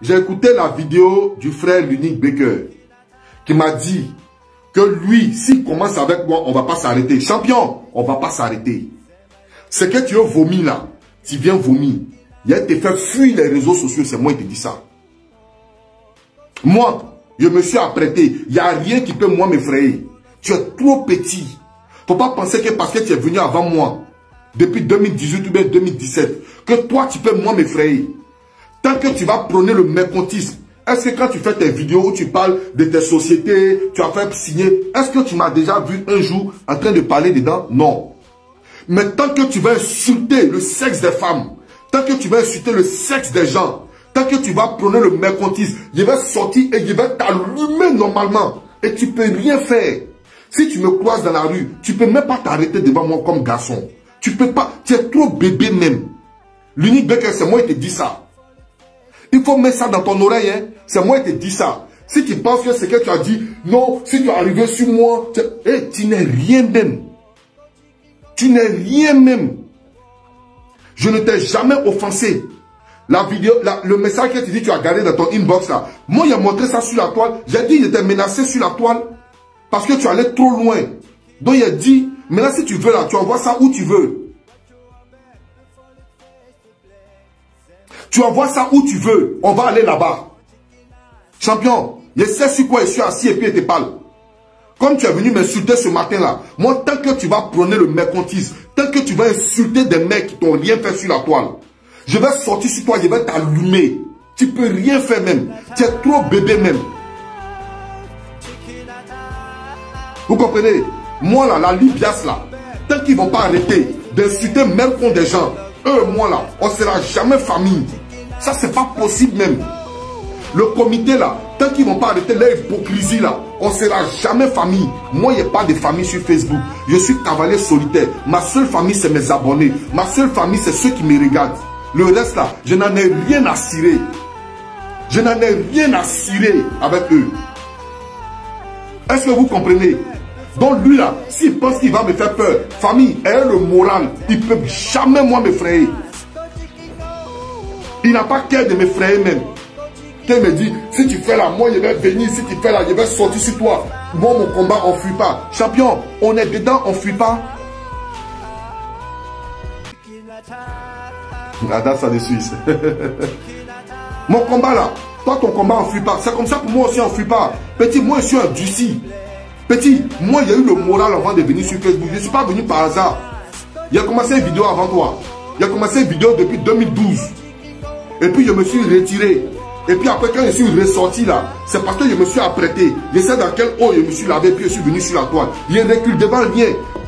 j'ai écouté la vidéo du frère l'unique Baker qui m'a dit que lui, s'il commence avec moi, on ne va pas s'arrêter. Champion, on ne va pas s'arrêter. C'est que tu as vomi là, tu viens vomir. Il a te fait fuir les réseaux sociaux, c'est moi qui te dis ça. Moi, je me suis apprêté. Il n'y a rien qui peut moi m'effrayer. Tu es trop petit. Il ne faut pas penser que parce que tu es venu avant moi, depuis 2018 ou bien 2017, que toi tu peux moi m'effrayer. Tant que tu vas prôner le mercantisme, est-ce que quand tu fais tes vidéos où tu parles de tes sociétés, tu as fait signer, est-ce que tu m'as déjà vu un jour en train de parler dedans? Non. Mais tant que tu vas insulter le sexe des femmes, tant que tu vas insulter le sexe des gens, tant que tu vas prôner le mercantisme, il va sortir et il va t'allumer normalement. Et tu ne peux rien faire. Si tu me croises dans la rue, tu ne peux même pas t'arrêter devant moi comme garçon. Tu peux pas, tu es trop bébé même. L'unique Baker, c'est moi qui te dis ça. Il faut mettre ça dans ton oreille, hein. C'est moi qui te dis ça. Si tu penses que c'est que tu as dit, non, si tu es arrivé sur moi, tu n'es rien même. Tu n'es rien même. Je ne t'ai jamais offensé. La vidéo, le message que tu dis, tu as gardé dans ton inbox là. Moi, il a montré ça sur la toile. J'ai dit, il était menacé sur la toile. Parce que tu allais trop loin. Donc, il a dit, maintenant, si tu veux là, tu envoies ça où tu veux. Tu envoies ça où tu veux. On va aller là-bas. Champion, je sais sur quoi je suis assis et puis je te parle. Comme tu es venu m'insulter ce matin-là, moi, tant que tu vas prôner le mercantisme, tant que tu vas insulter des mecs qui t'ont rien fait sur la toile, je vais sortir sur toi, je vais t'allumer. Tu peux rien faire même. Tu es trop bébé même. Vous comprenez? Moi là, la Libias là, tant qu'ils ne vont pas arrêter d'insulter même contre des gens, eux, moi là, on ne sera jamais famille. Ça, c'est pas possible même. Le comité là, tant qu'ils ne vont pas arrêter leur hypocrisie là, on ne sera jamais famille. Moi, il n'y a pas de famille sur Facebook. Je suis cavalier solitaire. Ma seule famille, c'est mes abonnés. Ma seule famille, c'est ceux qui me regardent. Le reste là, je n'en ai rien à cirer. Je n'en ai rien à cirer avec eux. Est-ce que vous comprenez? Donc lui là, s'il pense qu'il va me faire peur, famille, ayant le moral, il ne peut jamais moi m'effrayer. Il n'a pas qu'à de m'effrayer même. Qu'il me dit, si tu fais là, moi je vais venir, si tu fais là, je vais sortir sur toi. Moi mon combat, on ne fuit pas. Champion, on est dedans, on ne fuit pas. Regarde ça de Suisse. Mon combat là, toi ton combat, on ne fuit pas. C'est comme ça pour moi aussi, on ne fuit pas. Petit, moi je suis un Dussi. Petit, moi j'ai eu le moral avant de venir sur Facebook. Je ne suis pas venu par hasard. Il a commencé une vidéo avant toi. Il a commencé une vidéo depuis 2012. Et puis je me suis retiré. Et puis après quand je suis ressorti là, c'est parce que je me suis apprêté. Je sais dans quel eau je me suis lavé, puis je suis venu sur la toile. Je recule devant rien.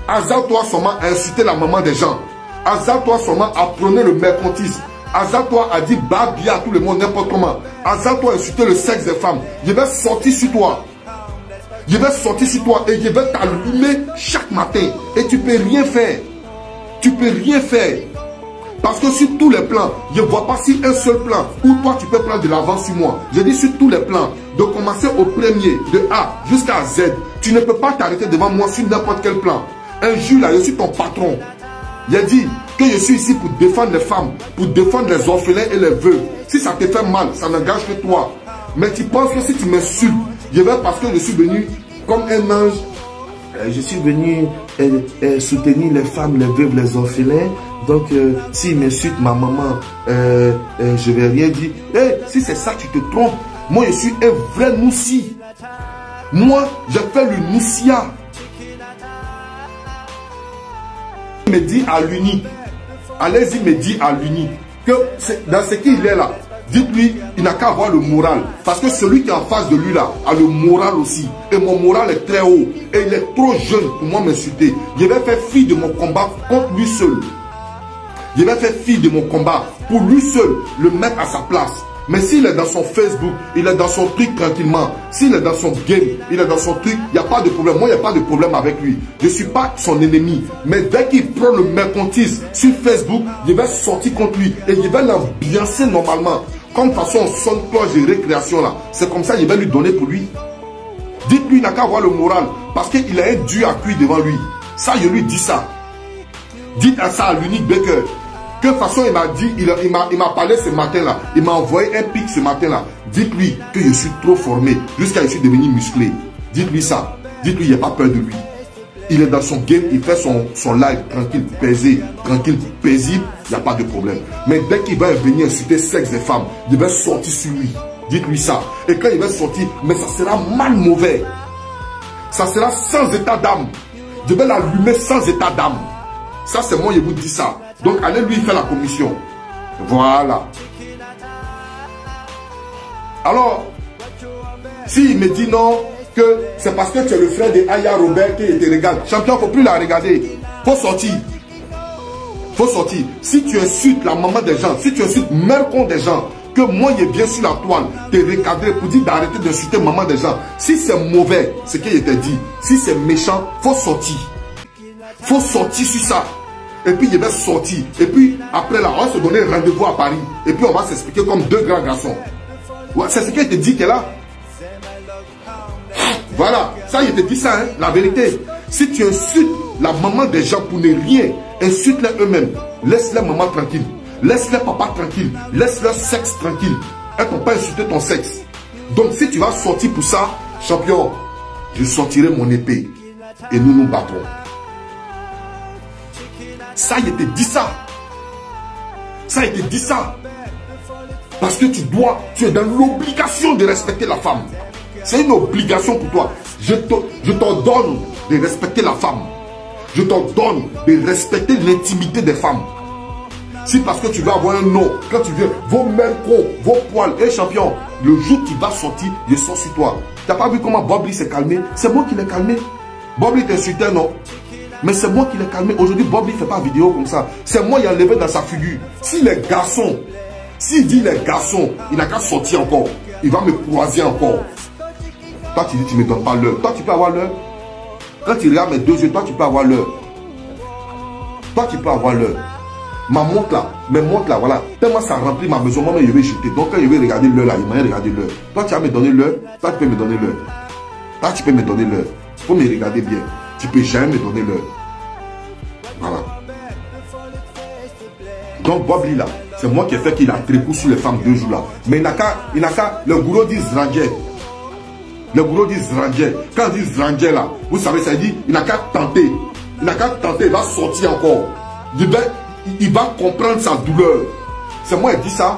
Hasard-toi seulement à inciter la maman des gens. Hasard-toi seulement à prôner le mercantisme. Hasard-toi à dire bah bien à tout le monde n'importe comment. Hasard-toi à insulter le sexe des femmes. Je vais sortir sur toi. Je vais sortir sur toi et je vais t'allumer chaque matin. Et tu ne peux rien faire. Tu ne peux rien faire. Parce que sur tous les plans, je ne vois pas si un seul plan où toi tu peux prendre de l'avance sur moi. Je dis sur tous les plans, de commencer au premier, de A jusqu'à Z. Tu ne peux pas t'arrêter devant moi sur n'importe quel plan. Un jour là, je suis ton patron. J'ai dit que je suis ici pour défendre les femmes, pour défendre les orphelins et les veuves. Si ça te fait mal, ça n'engage que toi. Mais tu penses que si tu m'insultes, je vais parce que je suis venu comme un ange. Je suis venu soutenir les femmes, les veuves, les orphelins. Donc, s'ils m'insultent ma maman, je vais rien dire. Hey, si c'est ça, tu te trompes. Moi, je suis un vrai Noussi. Moi, j'ai fait le Noussia. Il me dit à l'unique. Allez-y, me dit à l'unique. Que dans ce qu'il est là, dites-lui, il n'a qu'à avoir le moral. Parce que celui qui est en face de lui là, a le moral aussi. Et mon moral est très haut. Et il est trop jeune pour moi m'insulter. Je vais faire fi de mon combat contre lui seul. Je vais faire fi de mon combat pour lui seul, le mettre à sa place. Mais s'il est dans son Facebook, il est dans son truc tranquillement. S'il est dans son game, il est dans son truc, il n'y a pas de problème. Moi, il n'y a pas de problème avec lui. Je ne suis pas son ennemi. Mais dès qu'il prend le mercantisme sur Facebook, je vais sortir contre lui et je vais l'ambiancer normalement. Comme de toute façon, on sonne cloche de récréation là. C'est comme ça que je vais lui donner pour lui. Dites-lui, il n'a qu'à avoir le moral. Parce qu'il a un Dieu à cuire devant lui. Ça, je lui dis ça. Dites à ça à l'unique Baker. Que de toute façon, il m'a dit, il m'a parlé ce matin-là. Il m'a envoyé un pic ce matin-là. Dites-lui que je suis trop formé, jusqu'à je suis devenu musclé. Dites-lui ça. Dites-lui, il n'y a pas peur de lui. Il est dans son game, il fait son live tranquille, tranquille, paisible, il n'y a pas de problème. Mais dès qu'il va venir insulter sexe des femmes, il va sortir sur lui. Dites-lui ça. Et quand il va sortir, mais ça sera mal mauvais. Ça sera sans état d'âme. Je vais l'allumer sans état d'âme. Ça, c'est moi, je vous dis ça. Donc, allez lui faire la commission. Voilà. Alors, s'il me dit non, que c'est parce que tu es le frère de Aya Robert qui te regarde. Champion, il ne faut plus la regarder. Il faut sortir. Il faut sortir. Si tu insultes la maman des gens, si tu insultes mère con des gens, que moi, je viens sur la toile, te recadrer pour dire d'arrêter d'insulter maman des gens. Si c'est mauvais, ce qu'il t'a dit, si c'est méchant, il faut sortir. Il faut sortir sur ça. Et puis, il va sortir. Et puis, après là, on va se donner rendez-vous à Paris. Et puis, on va s'expliquer comme deux grands garçons. Ouais, c'est ce qu'il te dit qu'elle a. Voilà, ça il te dit ça, hein, la vérité. Si tu insultes la maman des gens pour ne rien, insulte-les eux-mêmes. Laisse-les maman tranquille. Laisse-les papa tranquille. Laisse-leur sexe tranquille. Elles ne peuvent pas insulter ton sexe. Donc si tu vas sortir pour ça, champion, je sortirai mon épée. Et nous nous battrons. Ça il te dit ça. Ça il te dit ça. Parce que tu es dans l'obligation de respecter la femme. C'est une obligation pour toi. Je t'ordonne de respecter la femme. Je t'ordonne de respecter l'intimité des femmes. Si parce que tu vas avoir un nom, quand tu viens, vos mains, vos poils, et champion, le jour qui va sortir, je sors sur toi. Tu n'as pas vu comment Bob Lee s'est calmé? C'est moi qui l'ai calmé. Bob Lee t'insultait, non? Mais c'est moi qui l'ai calmé. Aujourd'hui, Bob Lee ne fait pas vidéo comme ça. C'est moi qui ai enlevé dans sa figure. Si les garçons, s'il dit les garçons, il n'a qu'à sortir encore. Il va me croiser encore. Toi, tu dis, tu ne me donnes pas l'heure. Toi, tu peux avoir l'heure. Quand tu regardes mes deux yeux, toi, tu peux avoir l'heure. Toi, tu peux avoir l'heure. Ma montre là, mes montres là, voilà. Tellement ça remplit ma maison, moi, je vais jeter. Donc, quand je vais regarder l'heure là, il m'a regardé l'heure. Toi, tu vas me donner l'heure. Toi, tu peux me donner l'heure. Toi, tu peux me donner l'heure. Il faut me regarder bien. Tu ne peux jamais me donner l'heure. Voilà. Donc, Bob Lee là, c'est moi qui ai fait qu'il a trécou sur les femmes 2 jours là. Mais il n'a qu'à, le gourou dit Zrangé. Le gourou dit Zrangé. Quand on dit Zrangé là, vous savez, ça dit, il n'a qu'à tenter. Il n'a qu'à tenter, il va sortir encore. Il va comprendre sa douleur. C'est moi qui dis ça.